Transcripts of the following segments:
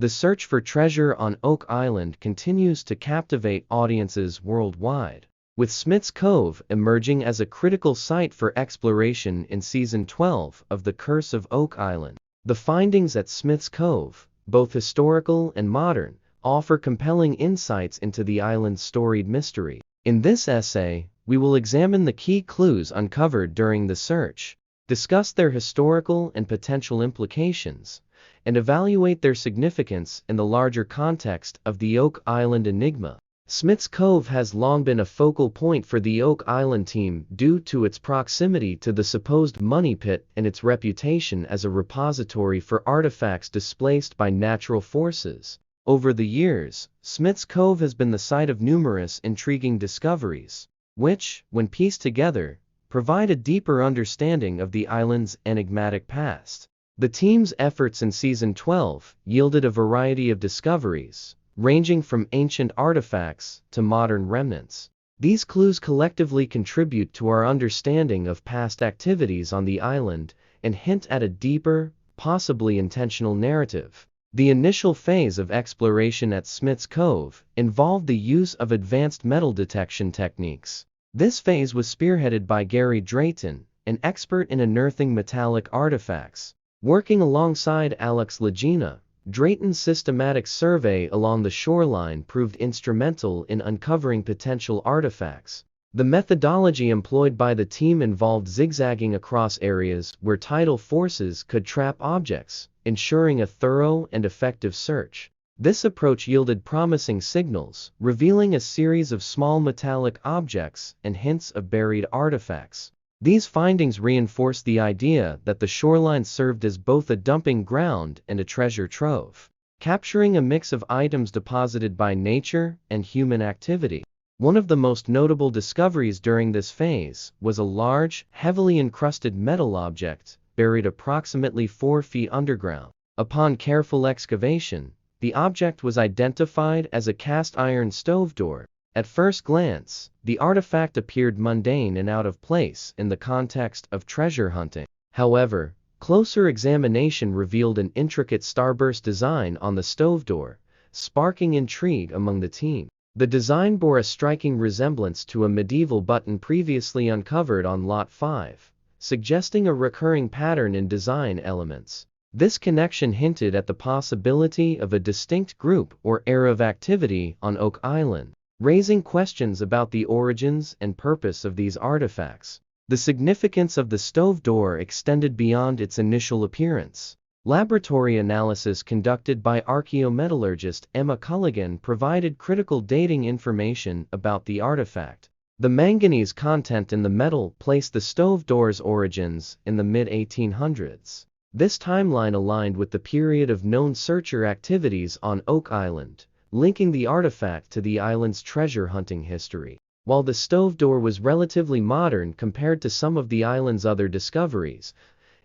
The search for treasure on Oak Island continues to captivate audiences worldwide, with Smith's Cove emerging as a critical site for exploration in Season 12 of The Curse of Oak Island. The findings at Smith's Cove, both historical and modern, offer compelling insights into the island's storied mystery. In this essay, we will examine the key clues uncovered during the search, discuss their historical and potential implications, and evaluate their significance in the larger context of the Oak Island enigma. Smith's Cove has long been a focal point for the Oak Island team due to its proximity to the supposed money pit and its reputation as a repository for artifacts displaced by natural forces. Over the years, Smith's Cove has been the site of numerous intriguing discoveries, which, when pieced together, provide a deeper understanding of the island's enigmatic past. The team's efforts in Season 12 yielded a variety of discoveries, ranging from ancient artifacts to modern remnants. These clues collectively contribute to our understanding of past activities on the island and hint at a deeper, possibly intentional narrative. The initial phase of exploration at Smith's Cove involved the use of advanced metal detection techniques. This phase was spearheaded by Gary Drayton, an expert in unearthing metallic artifacts. Working alongside Alex Lagina, Drayton's systematic survey along the shoreline proved instrumental in uncovering potential artifacts. The methodology employed by the team involved zigzagging across areas where tidal forces could trap objects, ensuring a thorough and effective search. This approach yielded promising signals, revealing a series of small metallic objects and hints of buried artifacts. These findings reinforce the idea that the shoreline served as both a dumping ground and a treasure trove, capturing a mix of items deposited by nature and human activity. One of the most notable discoveries during this phase was a large, heavily encrusted metal object buried approximately 4 feet underground. Upon careful excavation, the object was identified as a cast iron stove door. At first glance, the artifact appeared mundane and out of place in the context of treasure hunting. However, closer examination revealed an intricate starburst design on the stove door, sparking intrigue among the team. The design bore a striking resemblance to a medieval button previously uncovered on Lot 5, suggesting a recurring pattern in design elements. This connection hinted at the possibility of a distinct group or era of activity on Oak Island, raising questions about the origins and purpose of these artifacts. The significance of the stove door extended beyond its initial appearance. Laboratory analysis conducted by archaeometallurgist Emma Culligan provided critical dating information about the artifact. The manganese content in the metal placed the stove door's origins in the mid-1800s. This timeline aligned with the period of known searcher activities on Oak Island, linking the artifact to the island's treasure hunting history. While the stove door was relatively modern compared to some of the island's other discoveries,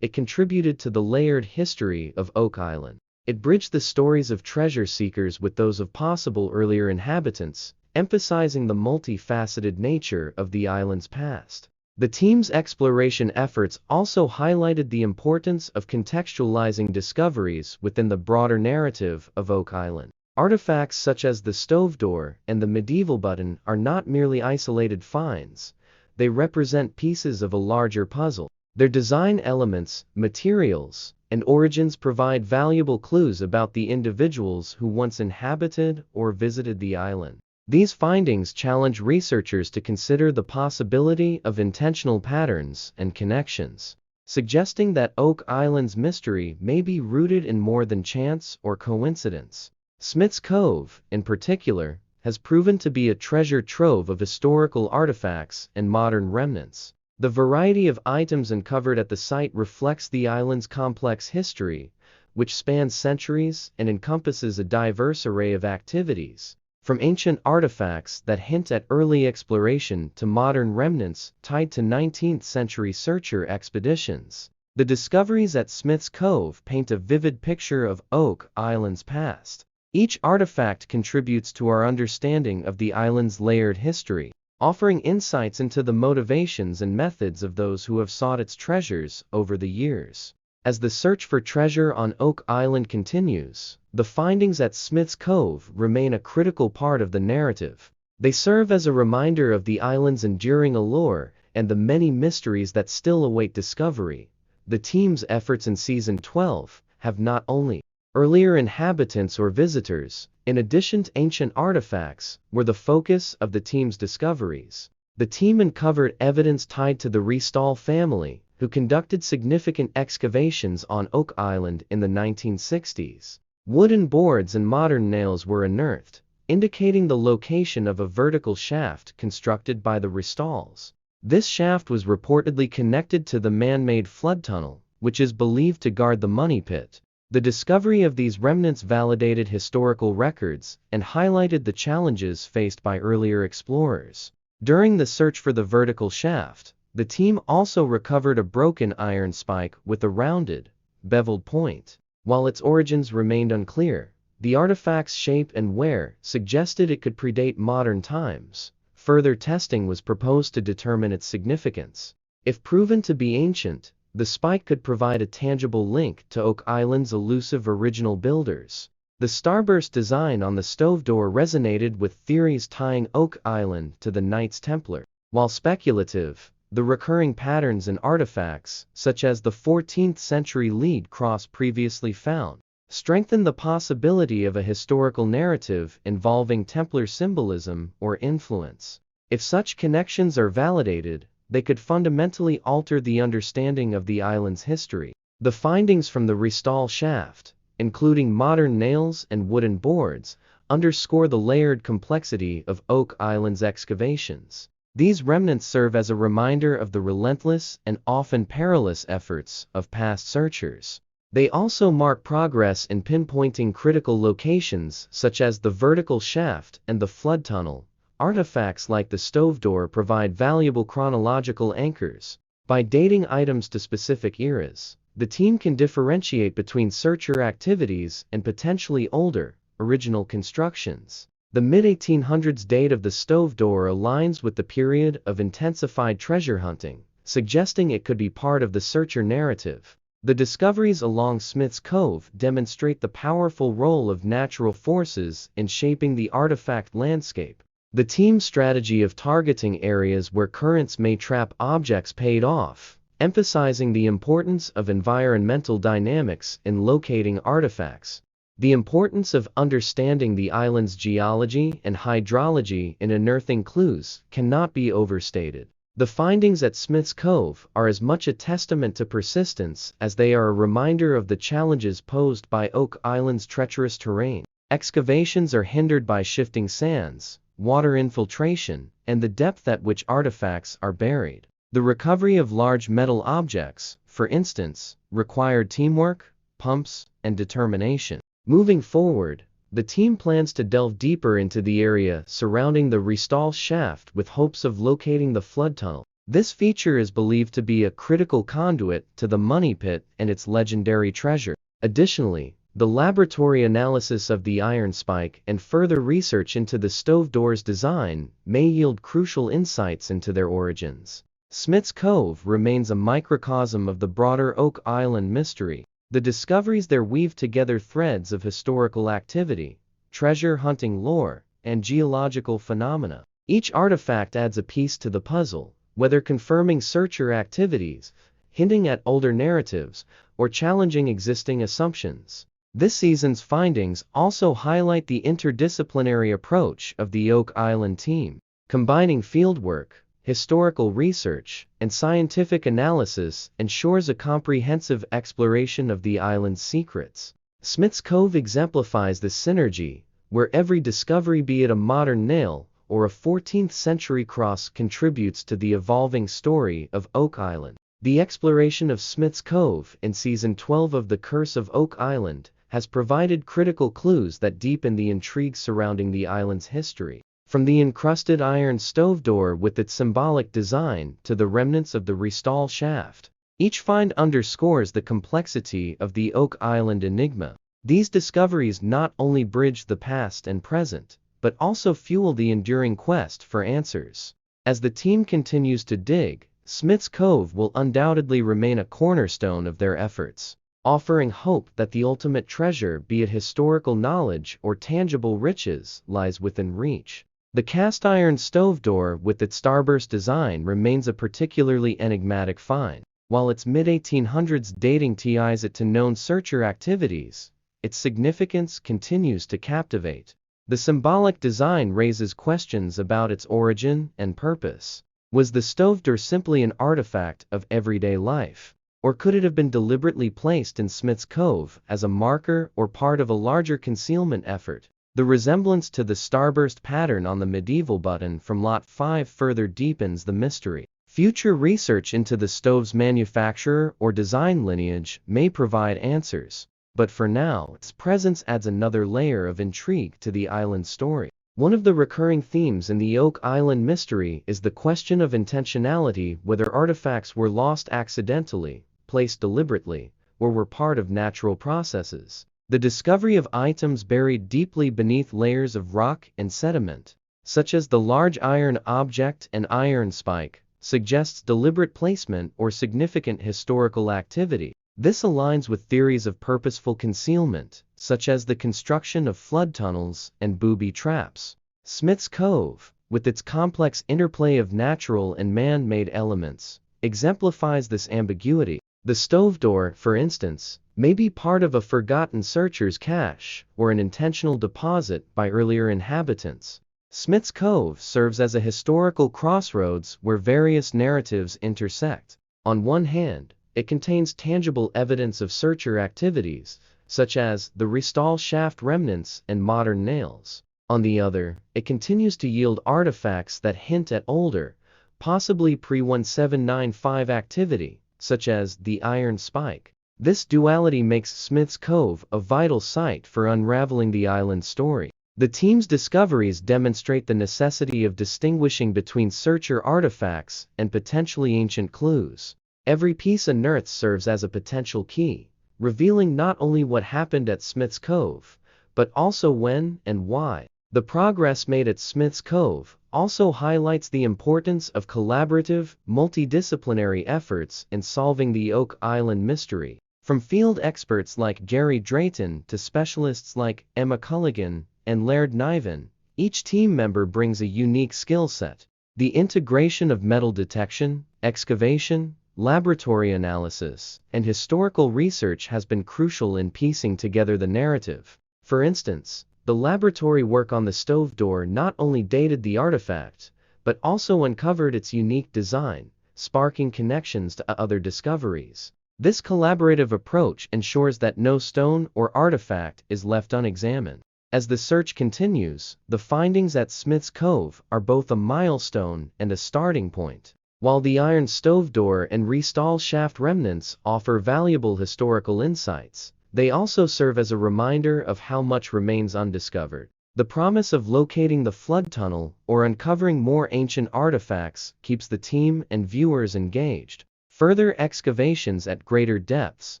it contributed to the layered history of Oak Island. It bridged the stories of treasure seekers with those of possible earlier inhabitants, emphasizing the multifaceted nature of the island's past. The team's exploration efforts also highlighted the importance of contextualizing discoveries within the broader narrative of Oak Island. Artifacts such as the stove door and the medieval button are not merely isolated finds, they represent pieces of a larger puzzle. Their design elements, materials, and origins provide valuable clues about the individuals who once inhabited or visited the island. These findings challenge researchers to consider the possibility of intentional patterns and connections, suggesting that Oak Island's mystery may be rooted in more than chance or coincidence. Smith's Cove, in particular, has proven to be a treasure trove of historical artifacts and modern remnants. The variety of items uncovered at the site reflects the island's complex history, which spans centuries and encompasses a diverse array of activities, from ancient artifacts that hint at early exploration to modern remnants tied to 19th-century searcher expeditions. The discoveries at Smith's Cove paint a vivid picture of Oak Island's past. Each artifact contributes to our understanding of the island's layered history, offering insights into the motivations and methods of those who have sought its treasures over the years. As the search for treasure on Oak Island continues, the findings at Smith's Cove remain a critical part of the narrative. They serve as a reminder of the island's enduring allure and the many mysteries that still await discovery. The team's efforts in Season 12 have not only earlier inhabitants or visitors, in addition to ancient artifacts, were the focus of the team's discoveries. The team uncovered evidence tied to the Restall family, who conducted significant excavations on Oak Island in the 1960s. Wooden boards and modern nails were unearthed, indicating the location of a vertical shaft constructed by the Restalls. This shaft was reportedly connected to the man-made flood tunnel, which is believed to guard the money pit. The discovery of these remnants validated historical records and highlighted the challenges faced by earlier explorers. During the search for the vertical shaft, the team also recovered a broken iron spike with a rounded, beveled point. While its origins remained unclear, the artifact's shape and wear suggested it could predate modern times. Further testing was proposed to determine its significance. If proven to be ancient, the spike could provide a tangible link to Oak Island's elusive original builders. The starburst design on the stove door resonated with theories tying Oak Island to the Knights Templar. While speculative, the recurring patterns and artifacts, such as the 14th century lead cross previously found, strengthen the possibility of a historical narrative involving Templar symbolism or influence. If such connections are validated, they could fundamentally alter the understanding of the island's history. The findings from the Restall shaft, including modern nails and wooden boards, underscore the layered complexity of Oak Island's excavations. These remnants serve as a reminder of the relentless and often perilous efforts of past searchers. They also mark progress in pinpointing critical locations such as the vertical shaft and the flood tunnel. Artifacts like the stove door provide valuable chronological anchors. By dating items to specific eras, the team can differentiate between searcher activities and potentially older, original constructions. The mid-1800s date of the stove door aligns with the period of intensified treasure hunting, suggesting it could be part of the searcher narrative. The discoveries along Smith's Cove demonstrate the powerful role of natural forces in shaping the artifact landscape. The team's strategy of targeting areas where currents may trap objects paid off, emphasizing the importance of environmental dynamics in locating artifacts. The importance of understanding the island's geology and hydrology in unearthing clues cannot be overstated. The findings at Smith's Cove are as much a testament to persistence as they are a reminder of the challenges posed by Oak Island's treacherous terrain. Excavations are hindered by shifting sands, water infiltration, and the depth at which artifacts are buried. The recovery of large metal objects, for instance, required teamwork, pumps, and determination. Moving forward, the team plans to delve deeper into the area surrounding the Restall shaft with hopes of locating the flood tunnel. This feature is believed to be a critical conduit to the money pit and its legendary treasure. Additionally, the laboratory analysis of the iron spike and further research into the stove door's design may yield crucial insights into their origins. Smith's Cove remains a microcosm of the broader Oak Island mystery. The discoveries there weave together threads of historical activity, treasure hunting lore, and geological phenomena. Each artifact adds a piece to the puzzle, whether confirming searcher activities, hinting at older narratives, or challenging existing assumptions. This season's findings also highlight the interdisciplinary approach of the Oak Island team, combining fieldwork, historical research, and scientific analysis ensures a comprehensive exploration of the island's secrets. Smith's Cove exemplifies this synergy, where every discovery, be it a modern nail or a 14th century cross, contributes to the evolving story of Oak Island. The exploration of Smith's Cove in Season 12 of The Curse of Oak Island has provided critical clues that deepen the intrigue surrounding the island's history. From the encrusted iron stove door with its symbolic design to the remnants of the Restall shaft, each find underscores the complexity of the Oak Island enigma. These discoveries not only bridge the past and present, but also fuel the enduring quest for answers. As the team continues to dig, Smith's Cove will undoubtedly remain a cornerstone of their efforts. offering hope that the ultimate treasure, be it historical knowledge or tangible riches, lies within reach. The cast iron stove door with its starburst design remains a particularly enigmatic find. While its mid-1800s dating ties it to known searcher activities, its significance continues to captivate. The symbolic design raises questions about its origin and purpose. Was the stove door simply an artifact of everyday life? Or could it have been deliberately placed in Smith's Cove as a marker or part of a larger concealment effort? The resemblance to the starburst pattern on the medieval button from Lot 5 further deepens the mystery. Future research into the stove's manufacturer or design lineage may provide answers, but for now, its presence adds another layer of intrigue to the island's story. One of the recurring themes in the Oak Island mystery is the question of intentionality, whether artifacts were lost accidentally, placed deliberately, or were part of natural processes. The discovery of items buried deeply beneath layers of rock and sediment, such as the large iron object and iron spike, suggests deliberate placement or significant historical activity. This aligns with theories of purposeful concealment, such as the construction of flood tunnels and booby traps. Smith's Cove, with its complex interplay of natural and man-made elements, exemplifies this ambiguity. The stove door, for instance, may be part of a forgotten searcher's cache or an intentional deposit by earlier inhabitants. Smith's Cove serves as a historical crossroads where various narratives intersect. On one hand, it contains tangible evidence of searcher activities, such as the restall shaft remnants and modern nails. On the other, it continues to yield artifacts that hint at older, possibly pre-1795 activity, such as the iron spike. This duality makes Smith's Cove a vital site for unraveling the island's story. The team's discoveries demonstrate the necessity of distinguishing between searcher artifacts and potentially ancient clues. Every piece unearthed serves as a potential key, revealing not only what happened at Smith's Cove, but also when and why. The progress made at Smith's Cove also highlights the importance of collaborative, multidisciplinary efforts in solving the Oak Island mystery. From field experts like Gary Drayton to specialists like Emma Culligan and Laird Niven, each team member brings a unique skill set. The integration of metal detection, excavation, laboratory analysis, and historical research has been crucial in piecing together the narrative. For instance, the laboratory work on the stove door not only dated the artifact, but also uncovered its unique design, sparking connections to other discoveries. This collaborative approach ensures that no stone or artifact is left unexamined. As the search continues, the findings at Smith's Cove are both a milestone and a starting point. While the iron stove door and restall shaft remnants offer valuable historical insights, they also serve as a reminder of how much remains undiscovered. The promise of locating the flood tunnel or uncovering more ancient artifacts keeps the team and viewers engaged. Further excavations at greater depths,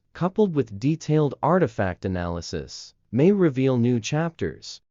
coupled with detailed artifact analysis, may reveal new chapters.